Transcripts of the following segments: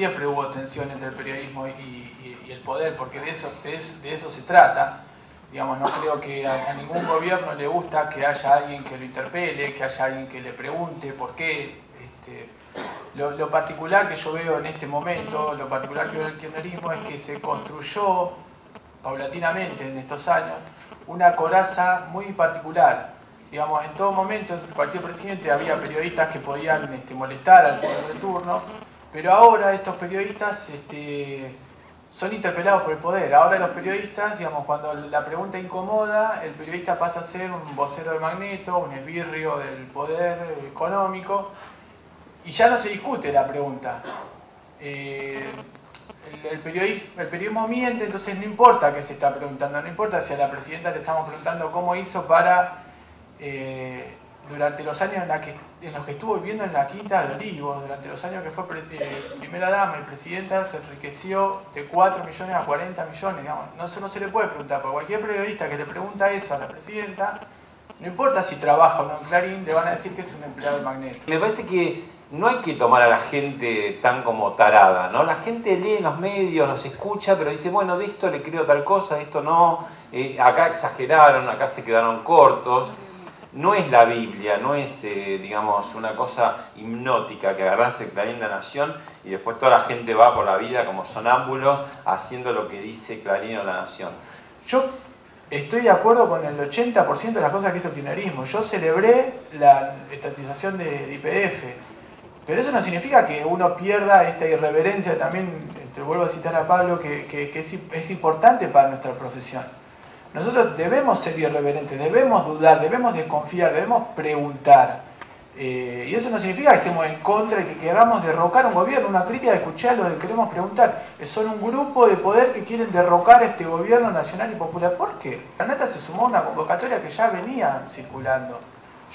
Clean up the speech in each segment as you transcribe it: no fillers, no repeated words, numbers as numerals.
Siempre hubo tensión entre el periodismo y el poder, porque de eso se trata. Digamos, no creo que a ningún gobierno le gusta que haya alguien que lo interpele, que haya alguien que le pregunte por qué. Lo particular que yo veo en este momento, lo particular que veo del kirchnerismo es que se construyó paulatinamente en estos años una coraza muy particular. Digamos, en todo momento, cualquier presidente había periodistas que podían molestar al poder de turno, pero ahora estos periodistas son interpelados por el poder. Ahora los periodistas, digamos, cuando la pregunta incomoda, el periodista pasa a ser un vocero de Magneto, un esbirrio del poder económico, y ya no se discute la pregunta. El periodismo miente, entonces no importa qué se está preguntando, no importa si a la presidenta le estamos preguntando cómo hizo para, durante los años en los que estuvo viviendo en la Quinta de Olivos, durante los años que fue primera dama y presidenta, se enriqueció de 4 millones a 40 millones, digamos. No se le puede preguntar, porque cualquier periodista que le pregunta eso a la presidenta, no importa si trabaja o no en Clarín, le van a decir que es un empleado de Magneto. Me parece que no hay que tomar a la gente tan como tarada, ¿no? La gente lee en los medios, los escucha, pero dice, bueno, de esto le creo tal cosa, de esto no, acá exageraron, acá se quedaron cortos. No es la Biblia, no es, digamos, una cosa hipnótica que agarrarse Clarín La Nación y después toda la gente va por la vida como sonámbulos haciendo lo que dice Clarín o La Nación. Yo estoy de acuerdo con el 80% de las cosas que hizo el kirchnerismo. Yo celebré la estatización de YPF, pero eso no significa que uno pierda esta irreverencia también, te vuelvo a citar a Pablo, que es importante para nuestra profesión. Nosotros debemos ser irreverentes, debemos dudar, debemos desconfiar, debemos preguntar. Y eso no significa que estemos en contra y que queramos derrocar un gobierno. Una crítica de escuchar lo que queremos preguntar. Son un grupo de poder que quieren derrocar a este gobierno nacional y popular. ¿Por qué? La neta se sumó a una convocatoria que ya venía circulando.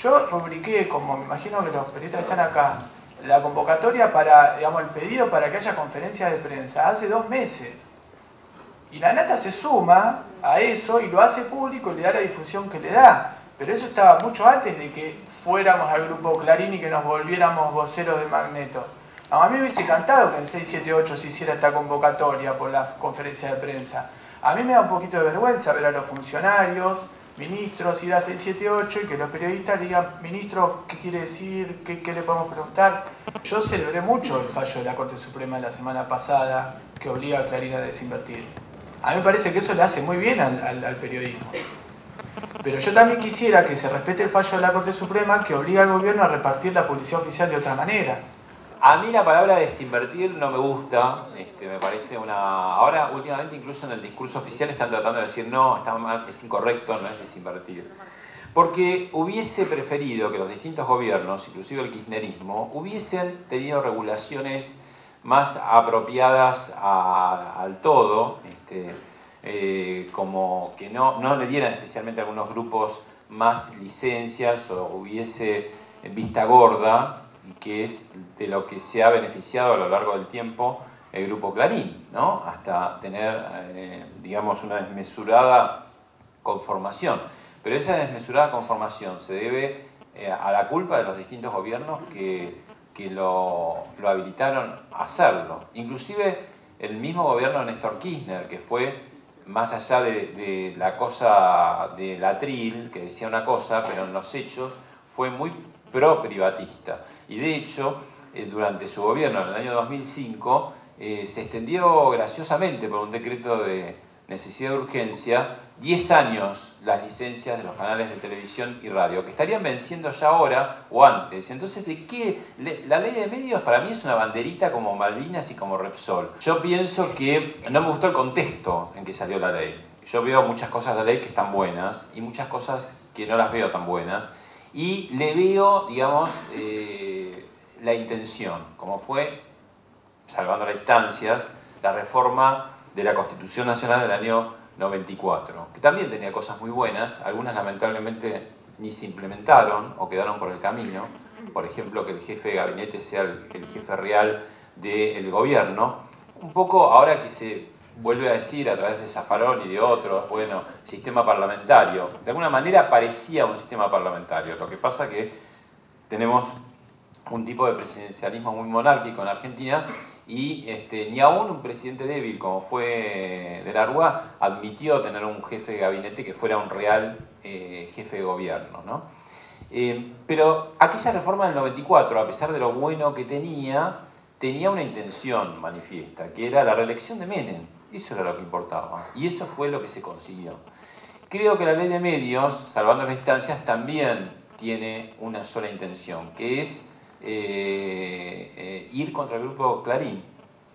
Yo rubriqué, como me imagino que los periodistas están acá, la convocatoria para, digamos, el pedido para que haya conferencias de prensa hace 2 meses. Y la nata se suma a eso y lo hace público y le da la difusión que le da. Pero eso estaba mucho antes de que fuéramos al grupo Clarín y que nos volviéramos voceros de Magneto. A mí me hubiese encantado que en 678 se hiciera esta convocatoria por la conferencia de prensa. A mí me da un poquito de vergüenza ver a los funcionarios, ministros, ir a 678 y que los periodistas le digan, ministro, ¿qué quiere decir? ¿Qué le podemos preguntar? Yo celebré mucho el fallo de la Corte Suprema de la semana pasada que obliga a Clarín a desinvertir. A mí me parece que eso le hace muy bien al periodismo. Pero yo también quisiera que se respete el fallo de la Corte Suprema que obliga al gobierno a repartir la publicidad oficial de otra manera. A mí la palabra desinvertir no me gusta, me parece una... Ahora, últimamente, incluso en el discurso oficial están tratando de decir no, está mal, es incorrecto, no es desinvertir. Porque hubiese preferido que los distintos gobiernos, inclusive el kirchnerismo, hubiesen tenido regulaciones más apropiadas al todo, como que no le dieran especialmente a algunos grupos más licencias o hubiese vista gorda, que es de lo que se ha beneficiado a lo largo del tiempo el grupo Clarín, ¿no? Hasta tener, digamos, una desmesurada conformación. Pero esa desmesurada conformación se debe a la culpa de los distintos gobiernos que lo habilitaron a hacerlo. Inclusive el mismo gobierno de Néstor Kirchner, que fue más allá de la cosa del atril, que decía una cosa, pero en los hechos fue muy pro-privatista. Y de hecho, durante su gobierno, en el año 2005, se extendió graciosamente por un decreto de necesidad de urgencia 10 años las licencias de los canales de televisión y radio, que estarían venciendo ya ahora o antes. Entonces, ¿de qué? La ley de medios para mí es una banderita como Malvinas y como Repsol. Yo pienso que no me gustó el contexto en que salió la ley. Yo veo muchas cosas de la ley que están buenas y muchas cosas que no las veo tan buenas. Y le veo, digamos, la intención, como fue, salvando las distancias, la reforma de la Constitución Nacional del año 94, que también tenía cosas muy buenas, algunas lamentablemente ni se implementaron o quedaron por el camino. Por ejemplo, que el jefe de gabinete sea el jefe real del gobierno. Un poco ahora que se vuelve a decir a través de Zaffaroni y de otros, bueno, sistema parlamentario. De alguna manera parecía un sistema parlamentario. Lo que pasa que tenemos un tipo de presidencialismo muy monárquico en Argentina y ni aún un presidente débil como fue de la Rúa admitió tener un jefe de gabinete que fuera un real jefe de gobierno, ¿no? Pero aquella reforma del 94, a pesar de lo bueno que tenía una intención manifiesta, que era la reelección de Menem. Eso era lo que importaba, y eso fue lo que se consiguió. Creo que la ley de medios, salvando las distancias, también tiene una sola intención, que es ir contra el grupo Clarín.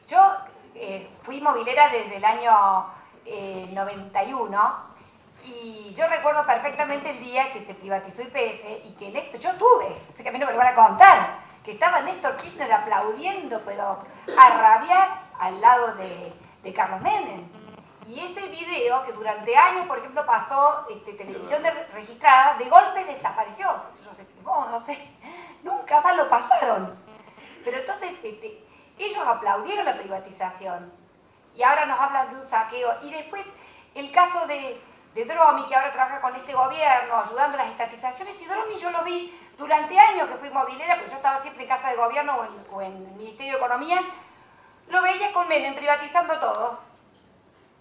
Yo fui movilera desde el año 91 y yo recuerdo perfectamente el día que se privatizó YPF y que Néstor, yo tuve, sé que a mí no me lo van a contar, que estaba Néstor Kirchner aplaudiendo, pero a rabiar al lado de Carlos Menem. Y ese video que durante años, por ejemplo, pasó televisión registrada, de golpe desapareció. Yo no sé, nunca más lo pasaron. Pero entonces ellos aplaudieron la privatización y ahora nos hablan de un saqueo. Y después el caso de Dromi, que ahora trabaja con este gobierno, ayudando a las estatizaciones. Y Dromi yo lo vi durante años que fui movilera, porque yo estaba siempre en casa de gobierno o en el Ministerio de Economía, lo veía con Menem privatizando todo.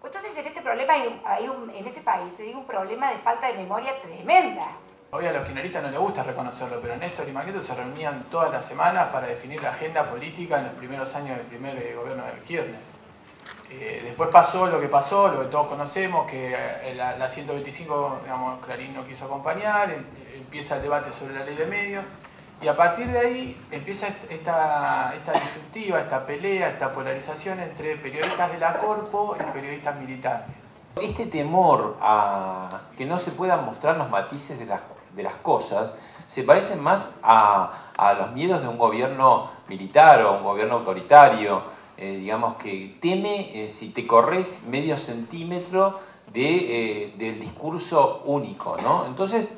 Entonces en este problema en este país hay un problema de falta de memoria tremenda. Hoy a los kirchneristas no les gusta reconocerlo, pero Néstor y Maqueto se reunían todas las semanas para definir la agenda política en los primeros años del primer gobierno de Kirchner. Después pasó lo que todos conocemos, que la 125, digamos, Clarín no quiso acompañar, empieza el debate sobre la ley de medios, y a partir de ahí empieza esta disyuntiva, esta pelea, esta polarización entre periodistas de la Corpo y periodistas militantes. Este temor a que no se puedan mostrar los matices de las cosas se parece más a los miedos de un gobierno militar o un gobierno autoritario, digamos, que teme si te corres medio centímetro del discurso único, ¿no? Entonces,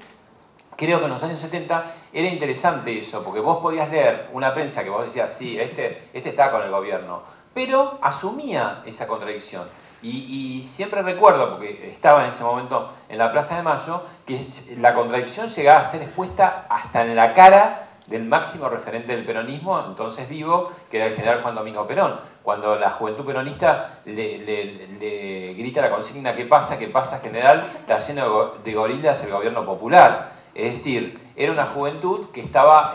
creo que en los años 70 era interesante eso, porque vos podías leer una prensa que vos decías, sí, este está con el gobierno, pero asumía esa contradicción. Y siempre recuerdo, porque estaba en ese momento en la Plaza de Mayo, que la contradicción llegaba a ser expuesta hasta en la cara del máximo referente del peronismo, entonces vivo, que era el general Juan Domingo Perón. Cuando la juventud peronista le grita la consigna, ¿qué pasa, general? Está lleno de gorilas el gobierno popular. Es decir, era una juventud que estaba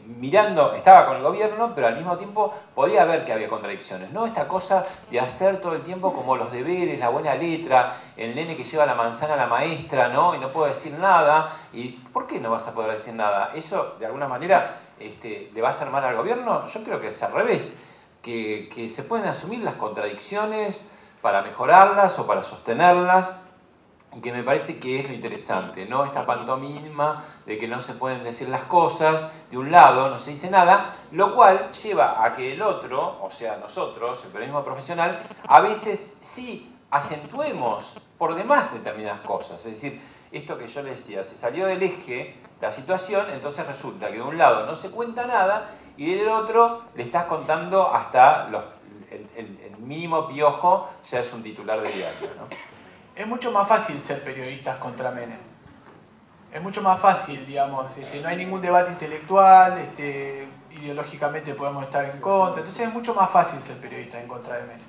mirando, estaba con el gobierno, pero al mismo tiempo podía ver que había contradicciones, ¿no? Esta cosa de hacer todo el tiempo como los deberes, la buena letra, el nene que lleva la manzana a la maestra, ¿no? Y no puede decir nada. ¿Y por qué no vas a poder decir nada? ¿Eso de alguna manera le va a hacer mal al gobierno? Yo creo que es al revés, que se pueden asumir las contradicciones para mejorarlas o para sostenerlas. Y que me parece que es lo interesante, ¿no? Esta pantomima de que no se pueden decir las cosas, de un lado no se dice nada, lo cual lleva a que el otro, o sea, nosotros, el periodismo profesional, a veces sí acentuemos por demás determinadas cosas. Es decir, esto que yo les decía, se salió del eje la situación, entonces resulta que de un lado no se cuenta nada y del otro le estás contando hasta el mínimo piojo, ya es un titular de diario, ¿no? Es mucho más fácil ser periodistas contra Menem. Es mucho más fácil, digamos, no hay ningún debate intelectual, ideológicamente podemos estar en contra, entonces es mucho más fácil ser periodistas en contra de Menem.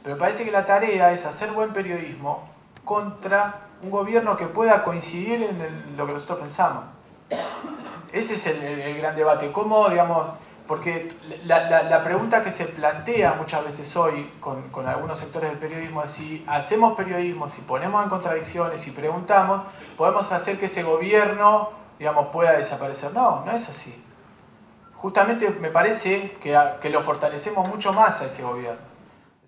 Pero parece que la tarea es hacer buen periodismo contra un gobierno que pueda coincidir en lo que nosotros pensamos. Ese es el gran debate. ¿Cómo, digamos? Porque la pregunta que se plantea muchas veces hoy con algunos sectores del periodismo es si hacemos periodismo, si ponemos en contradicciones, si preguntamos, podemos hacer que ese gobierno, digamos, pueda desaparecer. No, no es así. Justamente me parece que lo fortalecemos mucho más a ese gobierno.